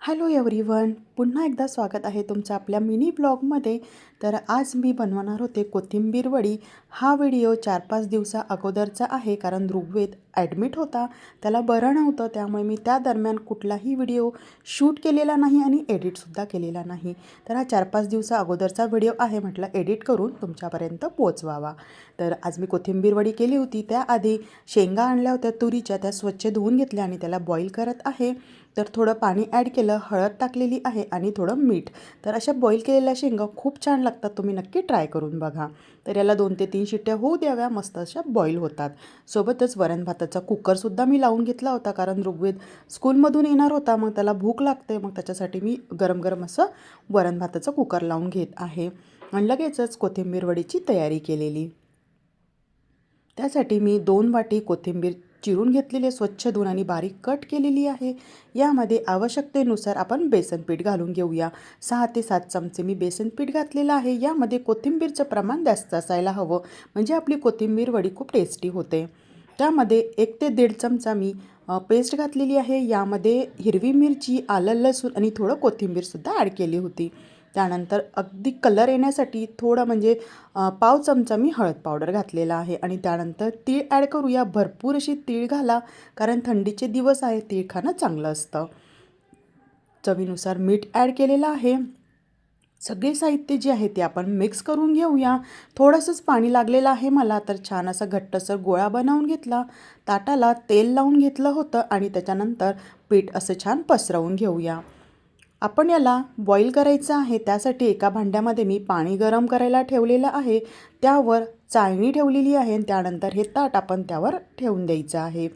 Hello everyone, पुन्हा एकदा स्वागत आहे तुमचं आपल्या मिनी ब्लॉगमध्ये. तर आज मी बनवणार होते कोथिंबीर वडी. हा व्हिडिओ 4-5 दिवसा अगोदरचा आहे, कारण ऋग्वेद ॲडमिट होता, त्याला बरं नव्हतं. त्यामुळे मी त्या दरम्यान कुठलाही व्हिडिओ शूट केलेला नाही आणि एडिटसुद्धा केलेला नाही. तर हा 4-5 दिवसा अगोदरचा व्हिडिओ आहे, म्हटलं एडिट करून तुमच्यापर्यंत पोचवावा. तर आज मी कोथिंबीर वडी केली होती. त्याआधी शेंगा आणल्या होत्या तुरीच्या, त्या स्वच्छ धुवून घेतल्या आणि त्याला बॉईल करत आहे. तर थोडं पाणी ॲड केलं, हळद टाकलेली आहे आणि थोडं मीठ. तर अशा बॉईल केलेल्या शेंगा खूप छान लागतात, तुम्ही नक्की ट्राय करून बघा. तर याला 2 ते 3 शिट्ट्या होऊ द्याव्या, मस्त अशा बॉईल होतात. सोबतच वरण भाताचा कुकरसुद्धा मी लावून घेतला होता, कारण ऋग्वेद स्कूलमधून येणार होता, मग त्याला भूक लागते. मग त्याच्यासाठी मी गरम गरम असं वरण भाताचं कुकर लावून घेत आहे आणि लगेचच कोथिंबीर वडीची तयारी केलेली. त्यासाठी मी 2 वाटी कोथिंबीर चिरून घेतलेली, स्वच्छ धुवून आणि बारीक कट केलेली आहे. यामध्ये आवश्यकतेनुसार आपण बेसन पीठ घालून घेऊया. 6 ते 7 चमचे मी बेसन पीठ घातलेलं आहे. यामध्ये कोथिंबीरचं प्रमाण जास्त असायला हवं, म्हणजे आपली कोथिंबीर वडी खूप टेस्टी होते. त्यामध्ये 1 ते 1.5 चमचा मी पेस्ट घातलेली आहे. यामध्ये हिरवी मिरची, आलं, लसूण आणि थोडं कोथिंबीरसुद्धा ॲड केली होती. त्यानंतर अगदी कलर येण्यासाठी थोडं म्हणजे पाव चमचा मी हळद पावडर घातलेला आहे आणि त्यानंतर तीळ ॲड करूया. भरपूर अशी तीळ घाला, कारण थंडीचे दिवस आहे, तीळ खाणं चांगलं असतं. चवीनुसार मीठ ॲड केलेलं आहे. सगळे साहित्य जे आहे ते आपण मिक्स करून घेऊया. थोडंसंच पाणी लागलेलं आहे मला. तर छान असा घट्टसर गोळा बनवून घेतला. ताटाला तेल लावून घेतलं होतं आणि त्याच्यानंतर पीठ असं छान पसरवून घेऊया. आपण याला बॉईल करायचं आहे. त्यासाठी एका भांड्यामध्ये मी पाणी गरम करायला ठेवलेलं आहे. त्यावर चाळणी ठेवलेली आहे आणि त्यानंतर हे ताट आपण त्यावर ठेवून द्यायचं आहे.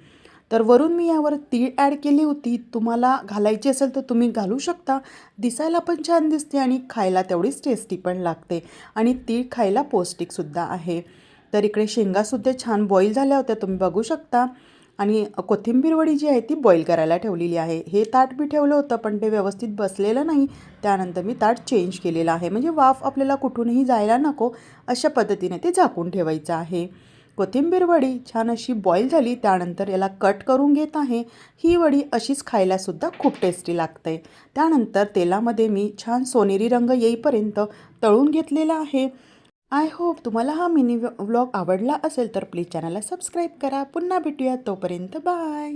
तर वरून मी यावर तीळ ॲड केली होती. तुम्हाला घालायची असेल तर तुम्ही घालू शकता. दिसायला पण छान दिसते आणि खायला तेवढीच टेस्टी पण लागते आणि तीळ खायला पौष्टिकसुद्धा आहे. तर इकडे शेंगासुद्धा छान बॉईल झाल्या होत्या, तुम्ही बघू शकता. आणि कोथिंबीर वडी जी आहे ती बॉईल करायला ठेवलेली आहे. हे ताट मी ठेवलं होतं, पण ते व्यवस्थित बसलेलं नाही. त्यानंतर मी ताट चेंज केलेलं आहे, म्हणजे वाफ आपल्याला कुठूनही जायला नको, अशा पद्धतीने ते झाकून ठेवायचं आहे. कोथिंबीर वडी छान अशी बॉईल झाली. त्यानंतर याला कट करून घेत आहे. ही वडी अशीच खायलासुद्धा खूप टेस्टी लागते. त्यानंतर तेलामध्ये मी छान सोनेरी रंग येईपर्यंत तळून घेतलेला आहे. आय होप तुम्हाला हा मिनी व्लॉग आवडला असेल तर प्लीज चॅनलला सबस्क्राईब करा. पुन्हा भेटूया, तोपर्यंत बाय.